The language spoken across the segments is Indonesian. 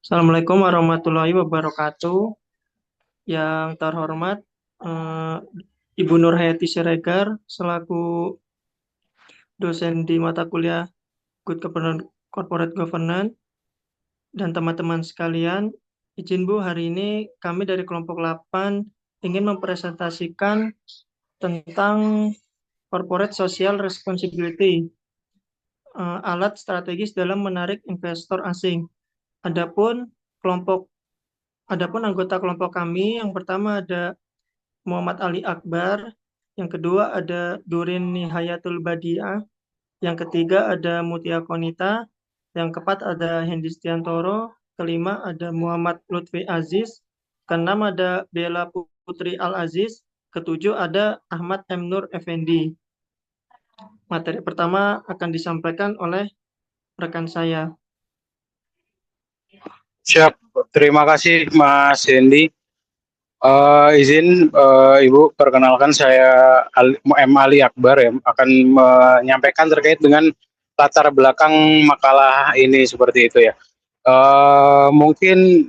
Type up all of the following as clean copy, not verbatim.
Assalamualaikum warahmatullahi wabarakatuh. Yang terhormat eh, Ibu Nur Hayati Siregar selaku dosen di mata kuliah Corporate Governance dan teman-teman sekalian, izin Bu, hari ini kami dari kelompok 8 ingin mempresentasikan tentang Corporate Social Responsibility, alat strategis dalam menarik investor asing. Adapun kelompok Adapun anggota kelompok kami yang pertama ada Muhammad Ali Akbar, yang kedua ada Durin Nihayatul Badiah, yang ketiga ada Mutia Konita, yang keempat ada Hendi Stiantoro, kelima ada Muhammad Lutfi Aziz, keenam ada Bella Putri Al Aziz, ketujuh ada Ahmad M. Nur Effendi. Materi pertama akan disampaikan oleh rekan saya. Siap, terima kasih Mas Hendy. Izin Ibu, perkenalkan saya M. Ali Akbar ya, akan menyampaikan terkait dengan latar belakang makalah ini seperti itu ya. Mungkin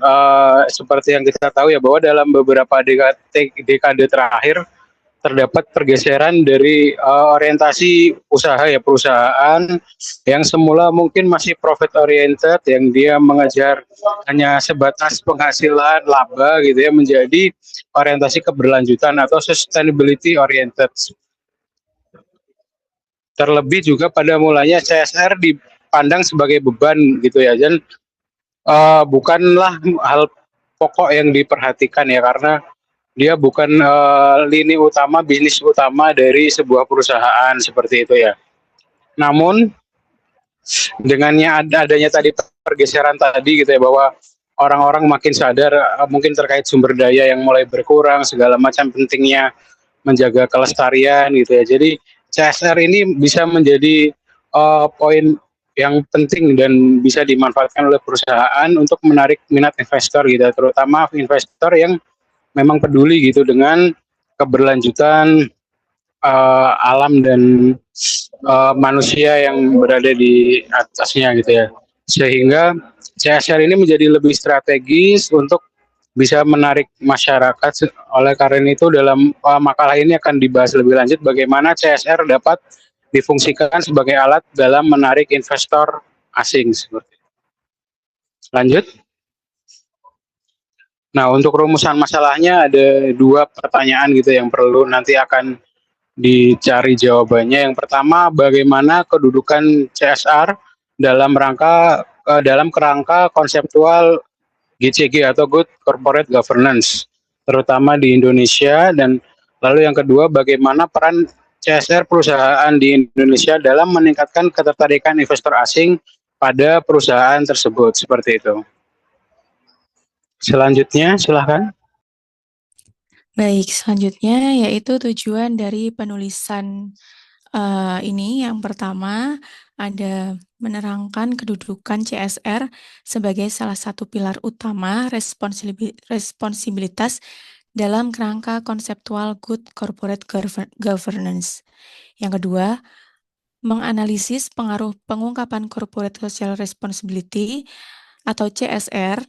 seperti yang kita tahu ya bahwa dalam beberapa dekade terakhir terdapat pergeseran dari orientasi usaha ya perusahaan yang semula mungkin masih profit oriented yang dia mengejar hanya sebatas penghasilan laba gitu ya menjadi orientasi keberlanjutan atau sustainability oriented. Terlebih juga pada mulanya CSR dipandang sebagai beban gitu ya, dan bukanlah hal pokok yang diperhatikan ya karena dia bukan lini utama bisnis utama dari sebuah perusahaan seperti itu ya. Namun dengannya adanya tadi pergeseran tadi gitu ya bahwa orang-orang makin sadar mungkin terkait sumber daya yang mulai berkurang segala macam pentingnya menjaga kelestarian gitu ya. Jadi CSR ini bisa menjadi poin yang penting dan bisa dimanfaatkan oleh perusahaan untuk menarik minat investor gitu, terutama investor yang memang peduli gitu dengan keberlanjutan alam dan manusia yang berada di atasnya gitu ya. Sehingga CSR ini menjadi lebih strategis untuk bisa menarik masyarakat. Oleh karena itu dalam makalah ini akan dibahas lebih lanjut bagaimana CSR dapat difungsikan sebagai alat dalam menarik investor asing seperti itu. Lanjut. Nah, untuk rumusan masalahnya ada dua pertanyaan gitu yang perlu nanti akan dicari jawabannya. Yang pertama, bagaimana kedudukan CSR dalam kerangka konseptual GCG atau Good Corporate Governance, terutama di Indonesia, dan lalu yang kedua, bagaimana peran CSR perusahaan di Indonesia dalam meningkatkan ketertarikan investor asing pada perusahaan tersebut, seperti itu. Selanjutnya, silahkan. Baik, selanjutnya yaitu tujuan dari penulisan ini. Yang pertama ada menerangkan kedudukan CSR sebagai salah satu pilar utama responsibilitas dalam kerangka konseptual Good Corporate Governance. Yang kedua, menganalisis pengaruh pengungkapan Corporate Social Responsibility atau CSR,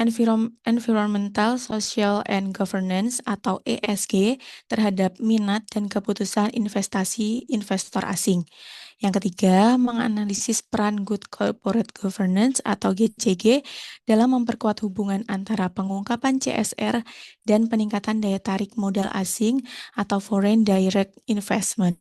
Environmental, Social, and Governance atau ESG terhadap minat dan keputusan investasi investor asing. Yang ketiga, menganalisis peran Good Corporate Governance atau GCG dalam memperkuat hubungan antara pengungkapan CSR dan peningkatan daya tarik modal asing atau Foreign Direct Investment.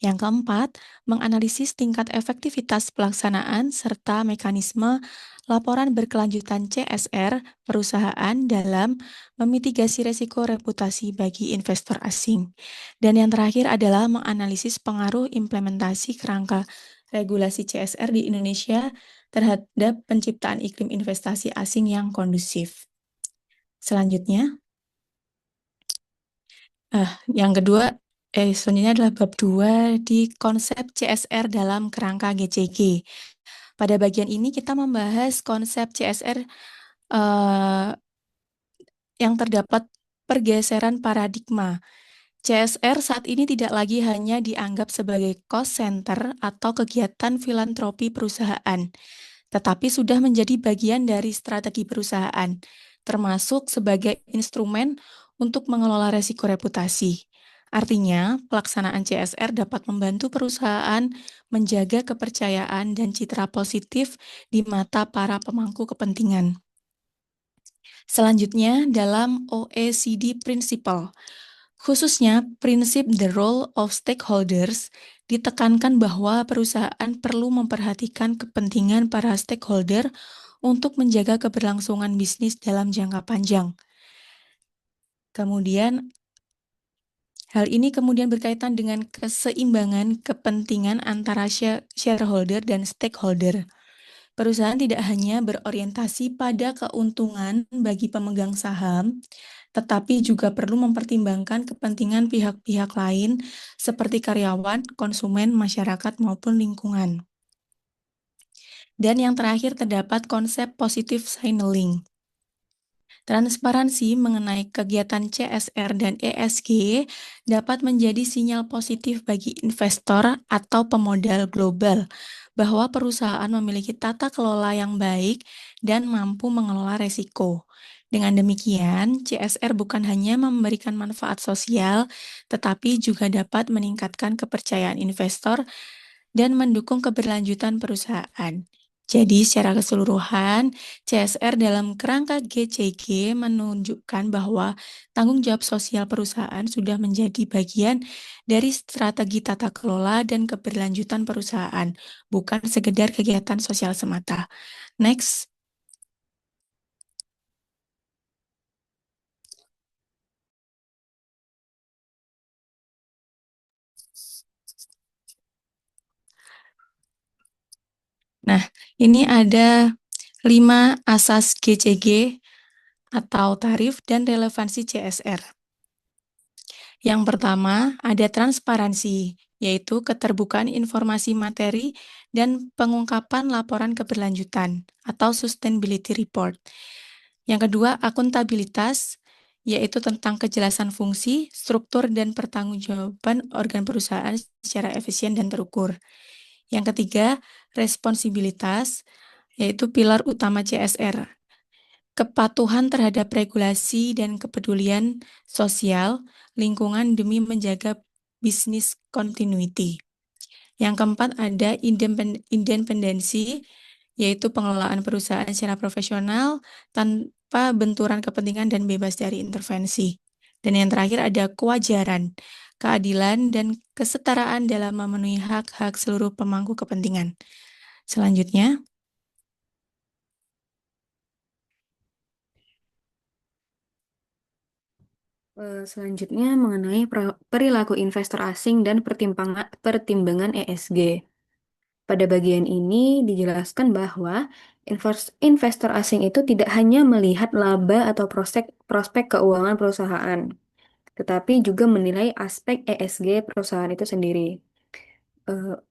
Yang keempat, menganalisis tingkat efektivitas pelaksanaan serta mekanisme laporan berkelanjutan CSR perusahaan dalam memitigasi resiko reputasi bagi investor asing. Dan yang terakhir adalah menganalisis pengaruh implementasi kerangka regulasi CSR di Indonesia terhadap penciptaan iklim investasi asing yang kondusif. Selanjutnya, selanjutnya adalah bab 2 di konsep CSR dalam kerangka GCG. Pada bagian ini kita membahas konsep CSR yang terdapat pergeseran paradigma. CSR saat ini tidak lagi hanya dianggap sebagai cost center atau kegiatan filantropi perusahaan, tetapi sudah menjadi bagian dari strategi perusahaan, termasuk sebagai instrumen untuk mengelola resiko reputasi. Artinya, pelaksanaan CSR dapat membantu perusahaan menjaga kepercayaan dan citra positif di mata para pemangku kepentingan. Selanjutnya, dalam OECD Principle, khususnya prinsip the role of stakeholders, ditekankan bahwa perusahaan perlu memperhatikan kepentingan para stakeholder untuk menjaga keberlangsungan bisnis dalam jangka panjang. Kemudian, hal ini kemudian berkaitan dengan keseimbangan kepentingan antara shareholder dan stakeholder. Perusahaan tidak hanya berorientasi pada keuntungan bagi pemegang saham, tetapi juga perlu mempertimbangkan kepentingan pihak-pihak lain seperti karyawan, konsumen, masyarakat, maupun lingkungan. Dan yang terakhir terdapat konsep positive signaling. Transparansi mengenai kegiatan CSR dan ESG dapat menjadi sinyal positif bagi investor atau pemodal global bahwa perusahaan memiliki tata kelola yang baik dan mampu mengelola resiko. Dengan demikian, CSR bukan hanya memberikan manfaat sosial, tetapi juga dapat meningkatkan kepercayaan investor dan mendukung keberlanjutan perusahaan. Jadi, secara keseluruhan, CSR dalam kerangka GCG menunjukkan bahwa tanggung jawab sosial perusahaan sudah menjadi bagian dari strategi tata kelola dan keberlanjutan perusahaan, bukan sekedar kegiatan sosial semata. Next. Nah, ini ada 5 asas GCG atau tarif dan relevansi CSR. Yang pertama, ada transparansi, yaitu keterbukaan informasi materi dan pengungkapan laporan keberlanjutan atau sustainability report. Yang kedua, akuntabilitas, yaitu tentang kejelasan fungsi, struktur, dan pertanggungjawaban organ perusahaan secara efisien dan terukur. Yang ketiga, responsibilitas, yaitu pilar utama CSR. Kepatuhan terhadap regulasi dan kepedulian sosial lingkungan demi menjaga bisnis continuity. Yang keempat ada independensi, yaitu pengelolaan perusahaan secara profesional tanpa benturan kepentingan dan bebas dari intervensi. Dan yang terakhir ada kewajaran, keadilan, dan kesetaraan dalam memenuhi hak-hak seluruh pemangku kepentingan. Selanjutnya, selanjutnya mengenai perilaku investor asing dan pertimbangan ESG. Pada bagian ini dijelaskan bahwa investor asing itu tidak hanya melihat laba atau prospek keuangan perusahaan, tetapi juga menilai aspek ESG perusahaan itu sendiri.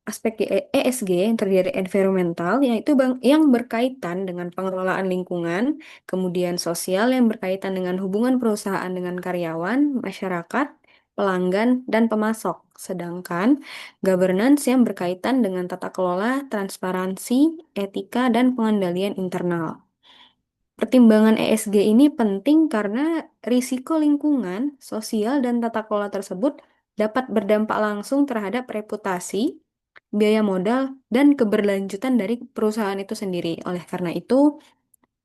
Aspek ESG yang terdiri dari environmental, yaitu yang berkaitan dengan pengelolaan lingkungan, kemudian sosial yang berkaitan dengan hubungan perusahaan dengan karyawan, masyarakat, pelanggan, dan pemasok. Sedangkan governance yang berkaitan dengan tata kelola, transparansi, etika, dan pengendalian internal. Pertimbangan ESG ini penting karena risiko lingkungan, sosial, dan tata kelola tersebut dapat berdampak langsung terhadap reputasi, biaya modal, dan keberlanjutan dari perusahaan itu sendiri. Oleh karena itu,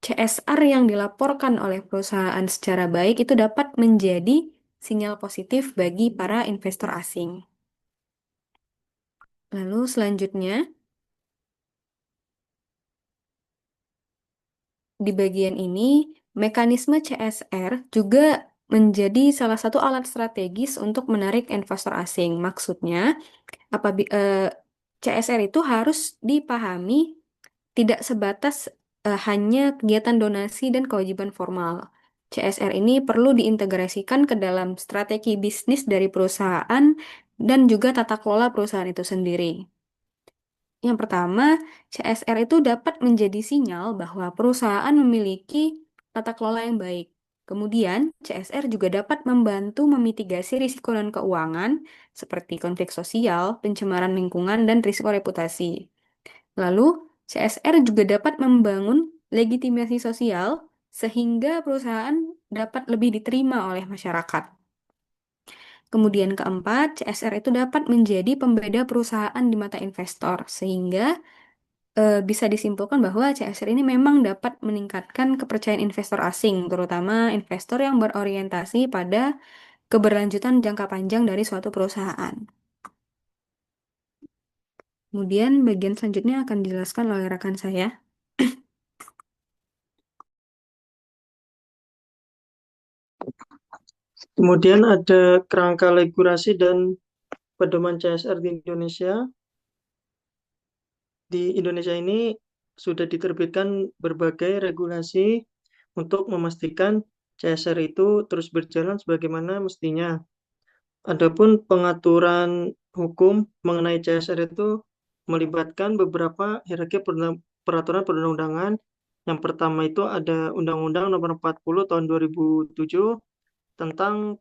CSR yang dilaporkan oleh perusahaan secara baik itu dapat menjadi sinyal positif bagi para investor asing. Lalu selanjutnya, di bagian ini, mekanisme CSR juga menjadi salah satu alat strategis untuk menarik investor asing. Maksudnya, CSR itu harus dipahami tidak sebatas hanya kegiatan donasi dan kewajiban formal. CSR ini perlu diintegrasikan ke dalam strategi bisnis dari perusahaan dan juga tata kelola perusahaan itu sendiri. Yang pertama, CSR itu dapat menjadi sinyal bahwa perusahaan memiliki tata kelola yang baik. Kemudian, CSR juga dapat membantu memitigasi risiko dan keuangan seperti konflik sosial, pencemaran lingkungan, dan risiko reputasi. Lalu, CSR juga dapat membangun legitimasi sosial sehingga perusahaan dapat lebih diterima oleh masyarakat. Kemudian keempat, CSR itu dapat menjadi pembeda perusahaan di mata investor, sehingga bisa disimpulkan bahwa CSR ini memang dapat meningkatkan kepercayaan investor asing, terutama investor yang berorientasi pada keberlanjutan jangka panjang dari suatu perusahaan. Kemudian bagian selanjutnya akan dijelaskan oleh rekan saya. Kemudian ada kerangka regulasi dan pedoman CSR di Indonesia. Di Indonesia ini sudah diterbitkan berbagai regulasi untuk memastikan CSR itu terus berjalan sebagaimana mestinya. Adapun pengaturan hukum mengenai CSR itu melibatkan beberapa hierarki peraturan perundang-undangan. Yang pertama itu ada Undang-Undang Nomor 40 Tahun 2007 tentang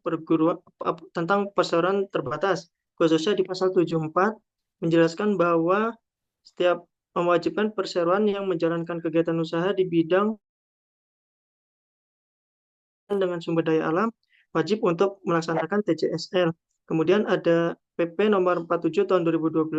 tentang perseroan terbatas, khususnya di pasal 74 menjelaskan bahwa setiap mewajibkan perseroan yang menjalankan kegiatan usaha di bidang dengan sumber daya alam wajib untuk melaksanakan TJSL. Kemudian ada PP nomor 47 tahun 2012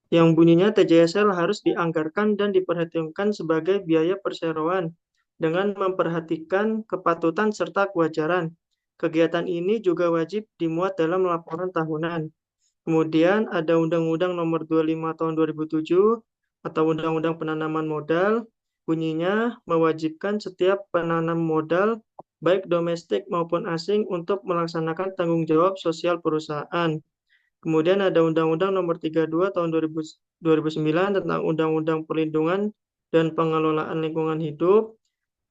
yang bunyinya TJSL harus dianggarkan dan diperhitungkan sebagai biaya perseroan dengan memperhatikan kepatutan serta kewajaran. Kegiatan ini juga wajib dimuat dalam laporan tahunan. Kemudian ada Undang-Undang Nomor 25 Tahun 2007 atau Undang-Undang Penanaman Modal. Bunyinya mewajibkan setiap penanam modal baik domestik maupun asing untuk melaksanakan tanggung jawab sosial perusahaan. Kemudian ada Undang-Undang Nomor 32 Tahun 2009 tentang Undang-Undang Perlindungan dan Pengelolaan Lingkungan Hidup.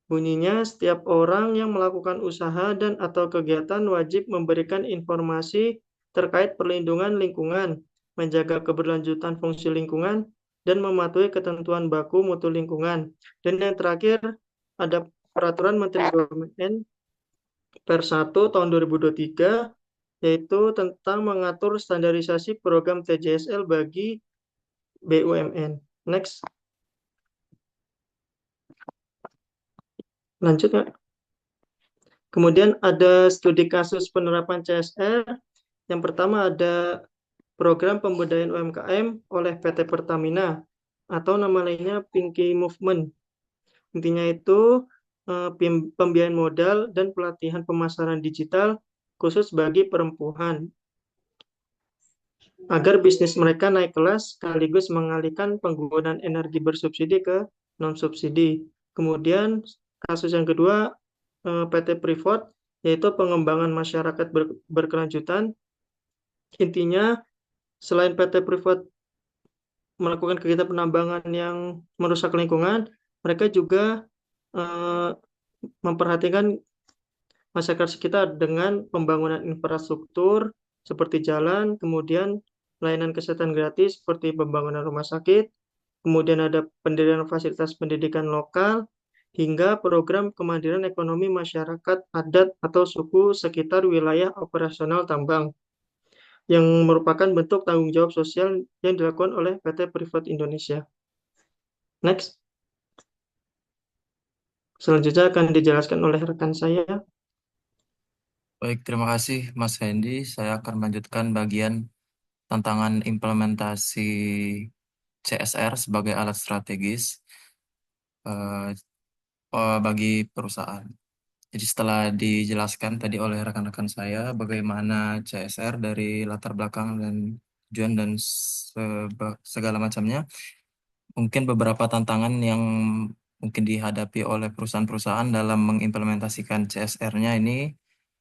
Bunyinya, setiap orang yang melakukan usaha dan atau kegiatan wajib memberikan informasi terkait perlindungan lingkungan, menjaga keberlanjutan fungsi lingkungan, dan mematuhi ketentuan baku mutu lingkungan. Dan yang terakhir, ada Peraturan Menteri BUMN per 1 tahun 2023, yaitu tentang mengatur standarisasi program TJSL bagi BUMN. Next. Lanjut, Kak. Kemudian ada studi kasus penerapan CSR. Yang pertama ada program pemberdayaan UMKM oleh PT Pertamina atau nama lainnya Pinky Movement. Intinya itu pembiayaan modal dan pelatihan pemasaran digital khusus bagi perempuan agar bisnis mereka naik kelas sekaligus mengalihkan penggunaan energi bersubsidi ke non-subsidi. Kemudian kasus yang kedua PT Freeport yaitu pengembangan masyarakat berkelanjutan. Intinya selain PT Freeport melakukan kegiatan penambangan yang merusak lingkungan, mereka juga memperhatikan masyarakat sekitar dengan pembangunan infrastruktur seperti jalan, kemudian layanan kesehatan gratis seperti pembangunan rumah sakit, kemudian ada pendirian fasilitas pendidikan lokal, hingga program kemandirian ekonomi masyarakat adat atau suku sekitar wilayah operasional tambang, yang merupakan bentuk tanggung jawab sosial yang dilakukan oleh PT Freeport Indonesia. Next. Selanjutnya akan dijelaskan oleh rekan saya. Baik, terima kasih Mas Hendy. Saya akan melanjutkan bagian tantangan implementasi CSR sebagai alat strategis bagi perusahaan. Jadi setelah dijelaskan tadi oleh rekan-rekan saya bagaimana CSR dari latar belakang dan tujuan dan segala macamnya, mungkin beberapa tantangan yang mungkin dihadapi oleh perusahaan-perusahaan dalam mengimplementasikan CSR-nya ini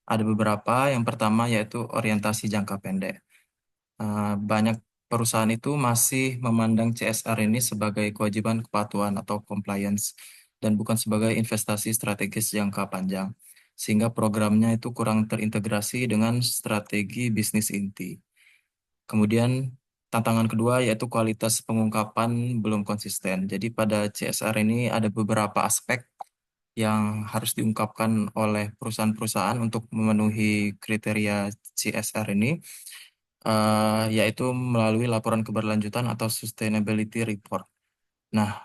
ada beberapa. Yang pertama yaitu orientasi jangka pendek. Banyak perusahaan itu masih memandang CSR ini sebagai kewajiban kepatuhan atau compliance dan bukan sebagai investasi strategis jangka panjang, sehingga programnya itu kurang terintegrasi dengan strategi bisnis inti. Kemudian tantangan kedua yaitu kualitas pengungkapan belum konsisten. Jadi pada CSR ini ada beberapa aspek yang harus diungkapkan oleh perusahaan-perusahaan untuk memenuhi kriteria CSR ini. yaitu melalui laporan keberlanjutan atau sustainability report. Nah,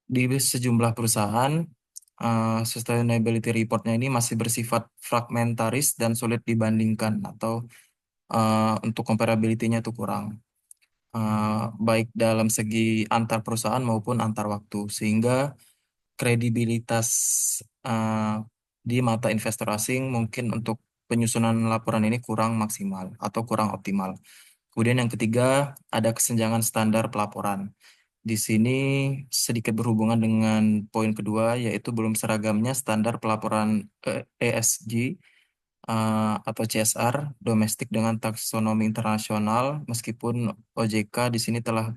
di sejumlah perusahaan, sustainability reportnya ini masih bersifat fragmentaris dan sulit dibandingkan atau untuk comparability-nya itu kurang. Baik dalam segi antar perusahaan maupun antar waktu, sehingga kredibilitas uh, di mata investor asing mungkin untuk penyusunan laporan ini kurang maksimal atau kurang optimal. Kemudian yang ketiga, ada kesenjangan standar pelaporan. Di sini sedikit berhubungan dengan poin kedua, yaitu belum seragamnya standar pelaporan ESG atau CSR domestik dengan taksonomi internasional, meskipun OJK di sini telah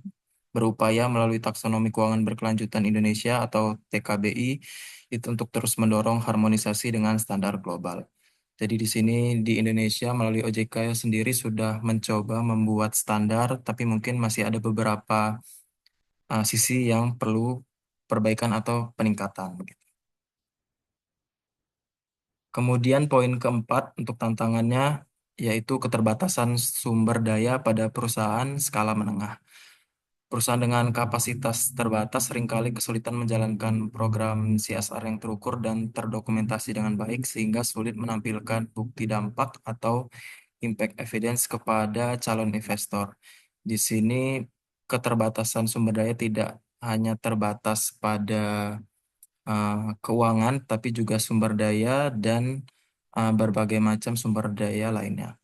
berupaya melalui taksonomi keuangan berkelanjutan Indonesia atau TKBI itu untuk terus mendorong harmonisasi dengan standar global. Jadi di sini di Indonesia melalui OJK sendiri sudah mencoba membuat standar, tapi mungkin masih ada beberapa sisi yang perlu perbaikan atau peningkatan. Kemudian poin keempat untuk tantangannya yaitu keterbatasan sumber daya pada perusahaan skala menengah. Perusahaan dengan kapasitas terbatas seringkali kesulitan menjalankan program CSR yang terukur dan terdokumentasi dengan baik sehingga sulit menampilkan bukti dampak atau impact evidence kepada calon investor. Di sini keterbatasan sumber daya tidak hanya terbatas pada keuangan, tapi juga sumber daya dan berbagai macam sumber daya lainnya.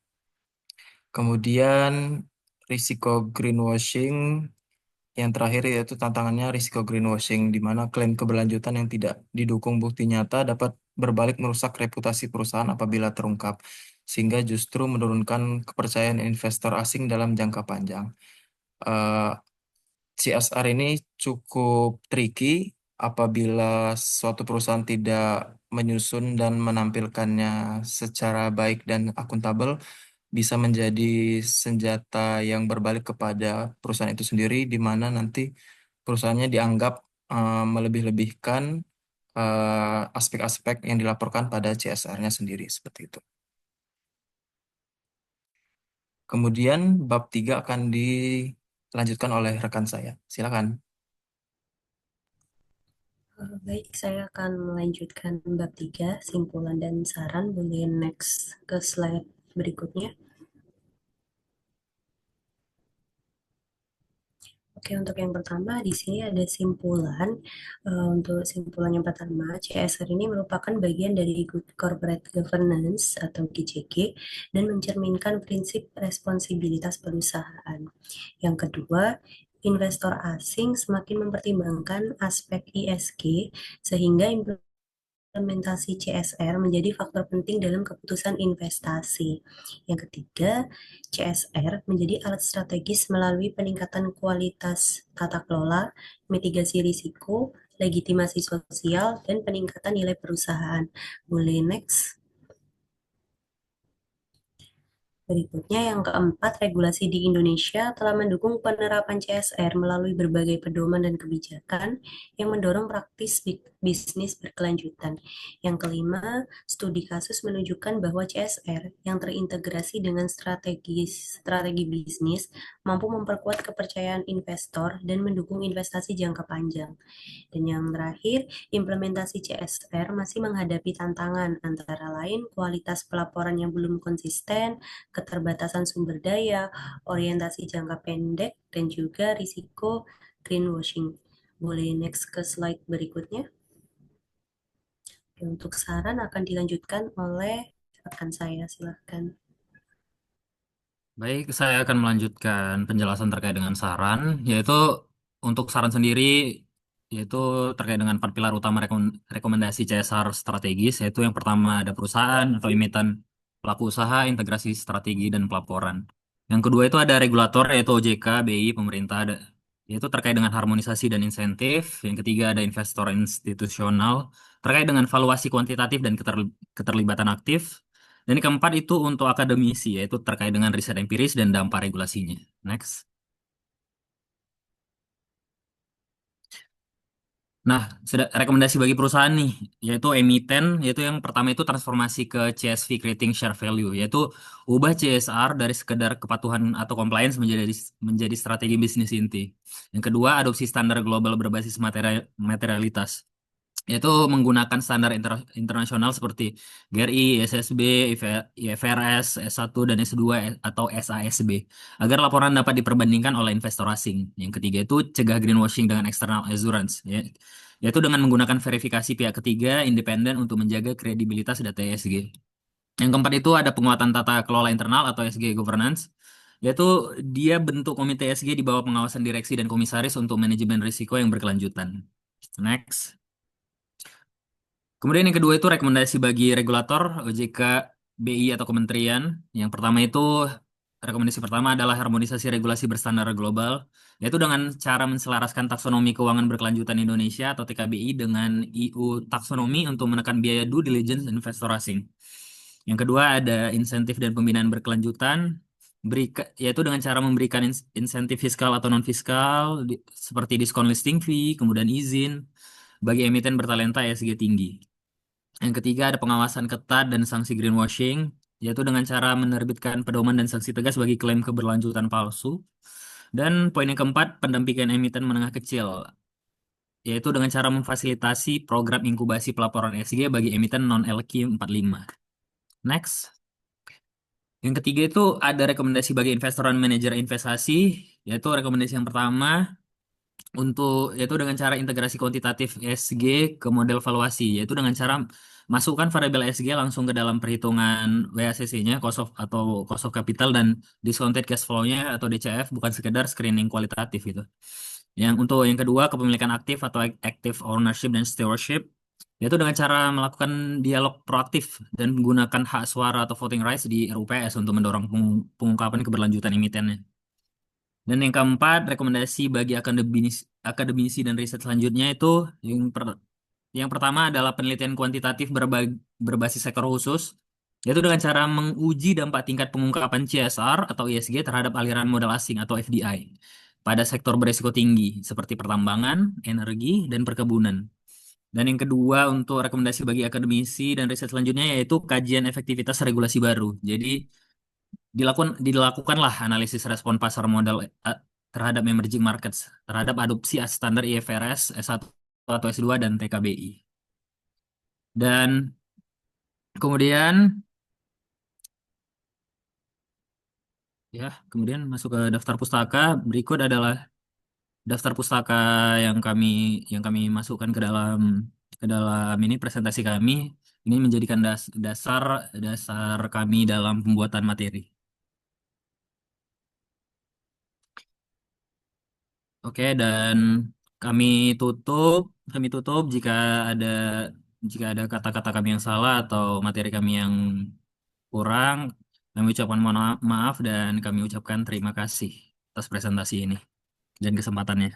Kemudian risiko greenwashing yang terakhir yaitu tantangannya risiko greenwashing, di mana klaim keberlanjutan yang tidak didukung bukti nyata dapat berbalik merusak reputasi perusahaan apabila terungkap, sehingga justru menurunkan kepercayaan investor asing dalam jangka panjang. Eh, CSR ini cukup tricky apabila suatu perusahaan tidak menyusun dan menampilkannya secara baik dan akuntabel, bisa menjadi senjata yang berbalik kepada perusahaan itu sendiri, di mana nanti perusahaannya dianggap melebih-lebihkan aspek-aspek yang dilaporkan pada CSR-nya sendiri, seperti itu. Kemudian bab 3 akan dilanjutkan oleh rekan saya. Silakan. Baik, saya akan melanjutkan bab 3, simpulan dan saran. Boleh next ke slide berikutnya. Oke, untuk yang pertama di sini ada simpulan. Untuk simpulan yang pertama, CSR ini merupakan bagian dari Good Corporate Governance atau GCG dan mencerminkan prinsip responsibilitas perusahaan. Yang kedua, investor asing semakin mempertimbangkan aspek ESG sehingga implementasi CSR menjadi faktor penting dalam keputusan investasi. Yang ketiga, CSR menjadi alat strategis melalui peningkatan kualitas tata kelola, mitigasi risiko, legitimasi sosial, dan peningkatan nilai perusahaan. Boleh next. Berikutnya yang keempat, regulasi di Indonesia telah mendukung penerapan CSR melalui berbagai pedoman dan kebijakan yang mendorong praktis bisnis berkelanjutan. Yang kelima, studi kasus menunjukkan bahwa CSR yang terintegrasi dengan strategi bisnis mampu memperkuat kepercayaan investor dan mendukung investasi jangka panjang. Dan yang terakhir, implementasi CSR masih menghadapi tantangan antara lain kualitas pelaporan yang belum konsisten, keterbatasan sumber daya, orientasi jangka pendek, dan juga risiko greenwashing. Boleh next ke slide berikutnya. Untuk saran akan dilanjutkan oleh rekan saya, silahkan. Baik, saya akan melanjutkan penjelasan terkait dengan saran, yaitu untuk saran sendiri, yaitu terkait dengan 4 pilar utama rekomendasi CSR strategis, yaitu yang pertama ada perusahaan atau emiten, pelaku usaha, integrasi strategi, dan pelaporan. Yang kedua itu ada regulator, yaitu OJK, BI, pemerintah, yaitu terkait dengan harmonisasi dan insentif. Yang ketiga ada investor institusional, terkait dengan valuasi kuantitatif dan keterlibatan aktif. Dan yang keempat itu untuk akademisi, yaitu terkait dengan riset empiris dan dampak regulasinya. Next. Nah, rekomendasi bagi perusahaan nih, yaitu emiten, yaitu yang pertama itu transformasi ke CSV, creating share value, yaitu ubah CSR dari sekedar kepatuhan atau compliance menjadi strategi bisnis inti. Yang kedua, adopsi standar global berbasis materialitas, yaitu menggunakan standar internasional seperti GRI, SSB, IFRS, S1, dan S2, atau SASB, agar laporan dapat diperbandingkan oleh investor asing. Yang ketiga itu cegah greenwashing dengan external assurance, yaitu dengan menggunakan verifikasi pihak ketiga independen untuk menjaga kredibilitas data ESG. Yang keempat itu ada penguatan tata kelola internal atau ESG governance, yaitu dia bentuk komite ESG di bawah pengawasan direksi dan komisaris untuk manajemen risiko yang berkelanjutan. Next. Kemudian yang kedua itu rekomendasi bagi regulator, OJK, BI atau kementerian. Yang pertama itu, rekomendasi pertama adalah harmonisasi regulasi berstandar global, yaitu dengan cara menselaraskan taksonomi keuangan berkelanjutan Indonesia atau TKBI dengan EU taksonomi untuk menekan biaya due diligence investor asing. Yang kedua ada insentif dan pembinaan berkelanjutan, yaitu dengan cara memberikan insentif fiskal atau non-fiskal seperti diskon listing fee, kemudian izin bagi emiten bertalenta ESG tinggi. Yang ketiga ada pengawasan ketat dan sanksi greenwashing, yaitu dengan cara menerbitkan pedoman dan sanksi tegas bagi klaim keberlanjutan palsu. Dan poin yang keempat, pendampingan emiten menengah kecil, yaitu dengan cara memfasilitasi program inkubasi pelaporan ESG bagi emiten non-LQ 45. Next. Yang ketiga itu ada rekomendasi bagi investor dan manajer investasi, yaitu rekomendasi yang pertama yaitu dengan cara integrasi kuantitatif ESG ke model valuasi, yaitu dengan cara masukkan variabel ESG langsung ke dalam perhitungan WACC-nya, cost of capital, dan discounted cash flow-nya atau DCF, bukan sekedar screening kualitatif gitu. Untuk yang kedua, kepemilikan aktif atau active ownership dan stewardship, yaitu dengan cara melakukan dialog proaktif dan menggunakan hak suara atau voting rights di RUPS untuk mendorong pengungkapan keberlanjutan emitennya. Dan yang keempat, rekomendasi bagi akademisi dan riset selanjutnya itu yang pertama adalah penelitian kuantitatif berbasis sektor khusus, yaitu dengan cara menguji dampak tingkat pengungkapan CSR atau ESG terhadap aliran modal asing atau FDI pada sektor berisiko tinggi seperti pertambangan, energi, dan perkebunan. Dan yang kedua untuk rekomendasi bagi akademisi dan riset selanjutnya yaitu kajian efektivitas regulasi baru. Jadi dilakukanlah analisis respon pasar modal terhadap emerging markets, terhadap adopsi standar IFRS, S1 atau S2, dan TKBI. Dan kemudian masuk ke daftar pustaka. Berikut adalah daftar pustaka yang kami masukkan ke dalam ini presentasi kami. Ini menjadikan dasar kami dalam pembuatan materi. Oke, dan kami tutup jika ada kata-kata kami yang salah atau materi kami yang kurang. Kami ucapkan mohon maaf dan kami ucapkan terima kasih atas presentasi ini dan kesempatannya.